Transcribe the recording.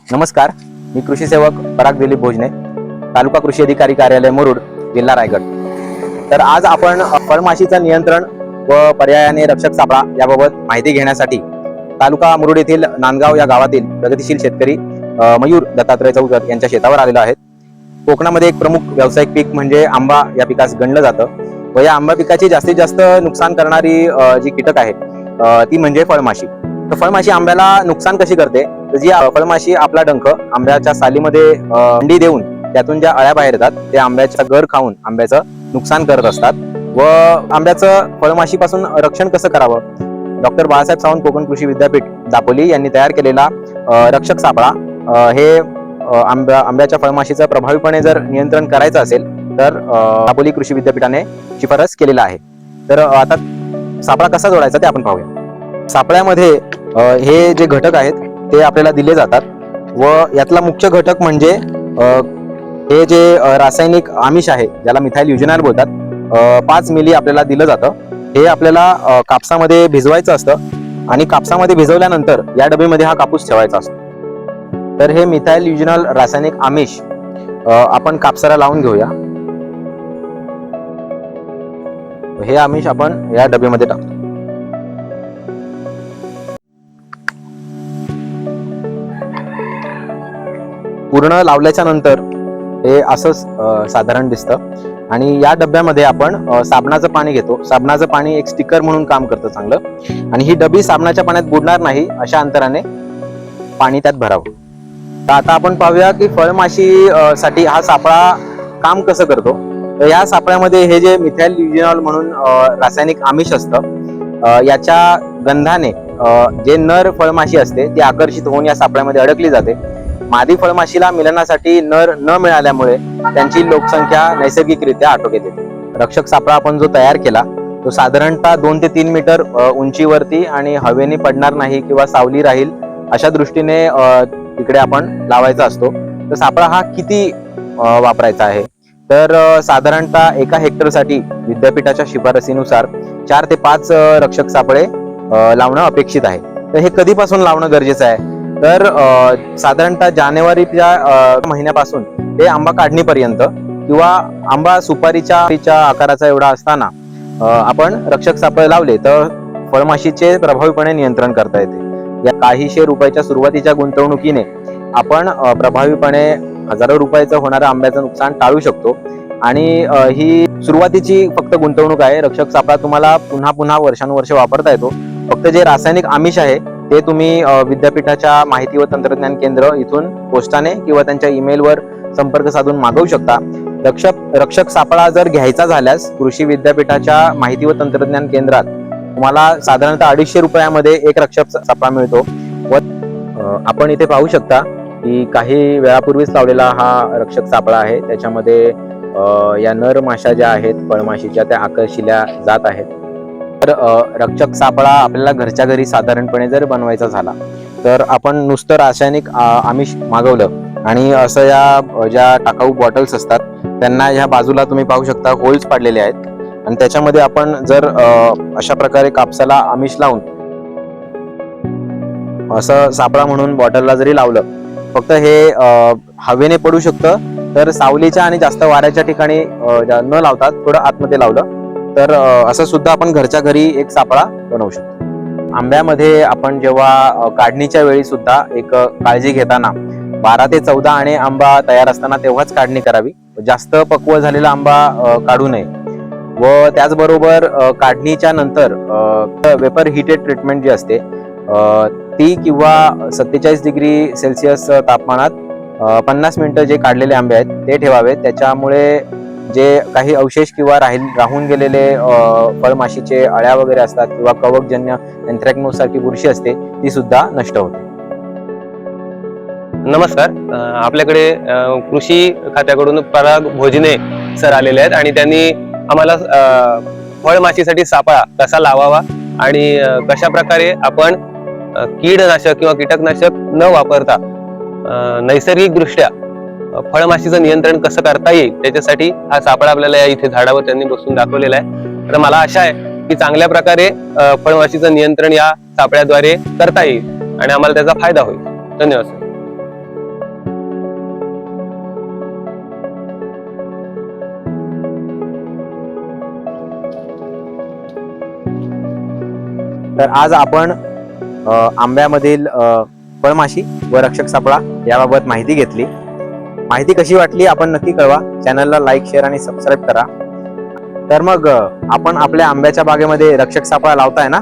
नमस्कार, मी कृषी सेवक पराग दिलीप भोजने, तालुका कृषी अधिकारी कार्यालय मुरुड, जिल्हा रायगड। तर आज आपण फळमाशीचं नियंत्रण व पर्यायाने रक्षक सापळा याबाबत माहिती घेण्यासाठी तालुका मुरुड येथील नांदगाव या गावातील प्रगतिशील शेतकरी मयूर दत्तात्रय चौधर यांच्या शेतावर आलेलो आहेत। कोकणामध्ये एक प्रमुख व्यावसायिक पीक म्हणजे आंबा या पिकास गणलं जातं व या आंबा पिकाची जास्तीत जास्त नुकसान करणारी जी कीटक आहे ती म्हणजे फळमाशी। तर फळमाशी आंब्याला नुकसान कशी करते, तर जी फळमाशी आपला डंख आंब्याच्या सालीमध्ये अंडी देऊन त्यातून ज्या अळ्या बाहेर येतात ते आंब्याचा गर खाऊन आंब्याचं नुकसान करत असतात व आंब्याचं फळमाशीपासून रक्षण कसं करावं, डॉक्टर बाळासाहेब सावंत कोकण कृषी विद्यापीठ दापोली यांनी तयार केलेला रक्षक सापळा हे आंब्याच्या फळमाशीचं प्रभावीपणे जर नियंत्रण करायचं असेल तर दापोली कृषी विद्यापीठाने शिफारस केलेला आहे। तर आता सापळा कसा जोडायचा ते आपण पाहूया। सापळ्यामध्ये हे जे घटक आहेत ते आपल्याला दिले जातात व यातला मुख्य घटक म्हणजे हे जे रासायनिक आमिष आहे ज्याला मिथाइल युजॅनॉल बोलतात, 5 मिली आपल्याला दिलं जातं। हे आपल्याला कापसामध्ये भिजवायचं असतं आणि कापसामध्ये भिजवल्यानंतर या डबेमध्ये हा कापूस ठेवायचा असतो। तर हे मिथाइल युजॅनॉल रासायनिक आमिष आपण कापसाला लावून घेऊया। हे आमिष आपण या डबेमध्ये टाकतो। पूर्ण लावल्याच्या नंतर हे असं साधारण दिसतं आणि या डब्यामध्ये आपण साबणाचं पाणी घेतो। साबणाचं पाणी एक स्टिकर म्हणून काम करतं चांगलं आणि ही डबी साबणाच्या पाण्यात बुडणार नाही अशा अंतराने पाणी त्यात भरावं। तर आता आपण पाहूया की फळमाशी साठी हा सापळा काम कसं करतो। तर या सापळ्यामध्ये हे जे मिथाइल युजॅनॉल म्हणून रासायनिक आमिष असतं याच्या गंधाने जे नर फळमाशी असते ती आकर्षित होऊन या सापळ्यामध्ये अडकली जाते। मादी फळमाशीला मिलनासाठी नर न मिळाल्यामुळे त्यांची लोकसंख्या नैसर्गिकरित्या आटोक्यात येते। रक्षक सापळा आपण जो तयार केला तो साधारणतः 2 ते 3 मीटर उंचीवरती आणि हवेने पडणार नाही किंवा सावली राहील अशा दृष्टीने तिकडे आपण लावायचा असतो। तर सापळा हा किती वापरायचा आहे, तर साधारणतः 1 हेक्टरसाठी विद्यापीठाच्या शिफारसीनुसार 4 ते 5 रक्षक सापळे लावणं अपेक्षित आहे। तर हे कधीपासून लावणं गरजेचं आहे, तर साधारणतः जानेवारीच्या महिन्यापासून ते आंबा काढणीपर्यंत किंवा आंबा सुपारीच्या आकाराचा एवढा असताना आपण रक्षक सापळे लावले तर फळमाशीचे प्रभावीपणे नियंत्रण करता येते। या काहीशे रुपयाच्या सुरुवातीच्या गुंतवणुकीने आपण प्रभावीपणे हजारो रुपयाचं होणारं आंब्याचं नुकसान टाळू शकतो आणि ही सुरुवातीची फक्त गुंतवणूक आहे। रक्षक सापळा तुम्हाला पुन्हा पुन्हा वर्षानुवर्ष वापरता येतो। फक्त जे रासायनिक आमिष आहे ते तुम्ही विद्यापीठाच्या माहिती व तंत्रज्ञान केंद्र इथून पोस्टाने किंवा त्यांच्या ईमेलवर संपर्क साधून मागवू शकता। रक्षक सापळा जर घ्यायचा झाल्यास कृषी विद्यापीठाच्या माहिती व तंत्रज्ञान केंद्रात तुम्हाला साधारणतः 250 रुपयामध्ये एक रक्षक सापळा मिळतो व आपण इथे पाहू शकता की काही वेळापूर्वीच लावलेला हा रक्षक सापळा आहे। त्याच्यामध्ये या नर माशा ज्या आहेत फळमाशीच्या त्या आकर्षिल्या जात आहेत। तर रक्षक सापळा आपल्याला घरच्या घरी साधारणपणे जर बनवायचा झाला तर आपण नुसतं रासायनिक आमिष मागवलं आणि असं या ज्या टाकाऊ बॉटल्स असतात त्यांना ह्या बाजूला तुम्ही पाहू शकता होल्स पाडलेले आहेत आणि त्याच्यामध्ये आपण जर अशा प्रकारे कापसाला आमिष लावून असं सापळा म्हणून बॉटलला जरी लावलं, फक्त हे हवेने पडू शकतं, तर सावलीच्या आणि जास्त वाऱ्याच्या ठिकाणी न लावता थोडं आतमध्ये लावलं तर असं सुद्धा आपण घरच्या घरी एक सापळा बनवू शकतो। आंब्यामध्ये आपण जेव्हा काढणीच्या वेळी सुद्धा एक काळजी घेताना 12 ते 14 आणे आंबा तयार असताना तेव्हाच काढणी करावी, जास्त पक्व झालेला आंबा काढू नये व त्याचबरोबर काढणीच्या नंतर वेपर हिटेड ट्रीटमेंट जी असते ती किंवा 47 डिग्री सेल्सिअस तापमानात 50 मिनिटं जे काढलेले आंबे आहेत ते ठेवावे। त्याच्यामुळे जे काही अवशेष किंवा राहून गेलेले फळमाशीचे अळ्या वगैरे असतात किंवा कवकजन्य एन्थ्रॅक्नोज सारखी बुरशी असते ती सुद्धा नष्ट होते। नमस्कार, आपल्याकडे कृषी खात्याकडून पराग भोजने सर आलेले आहेत आणि त्यांनी आम्हाला फळमाशीसाठी सापळा कसा लावावा आणि कशा प्रकारे आपण कीडनाशक किंवा कीटकनाशक न वापरता नैसर्गिक दृष्ट्या फळमाशीचं नियंत्रण कसं करता येईल त्याच्यासाठी हा सापळा आपल्याला इथे झाडावर त्यांनी बसून दाखवलेला आहे। तर मला आशा आहे की चांगल्या प्रकारे फळमाशीचं नियंत्रण या सापळ्याद्वारे करता येईल आणि आम्हाला त्याचा फायदा होईल। धन्यवाद सर। तर आज आपण आंब्यामधील फळमाशी व रक्षक सापळा याबाबत माहिती घेतली. माहिती कशी वाटली आपण नक्की कळवा. चॅनलला लाईक, शेअर आणि सबस्क्राईब करा. तर मग आपण आपल्या आंब्याच्या बागेमध्ये रक्षक सापळा लावताय ना?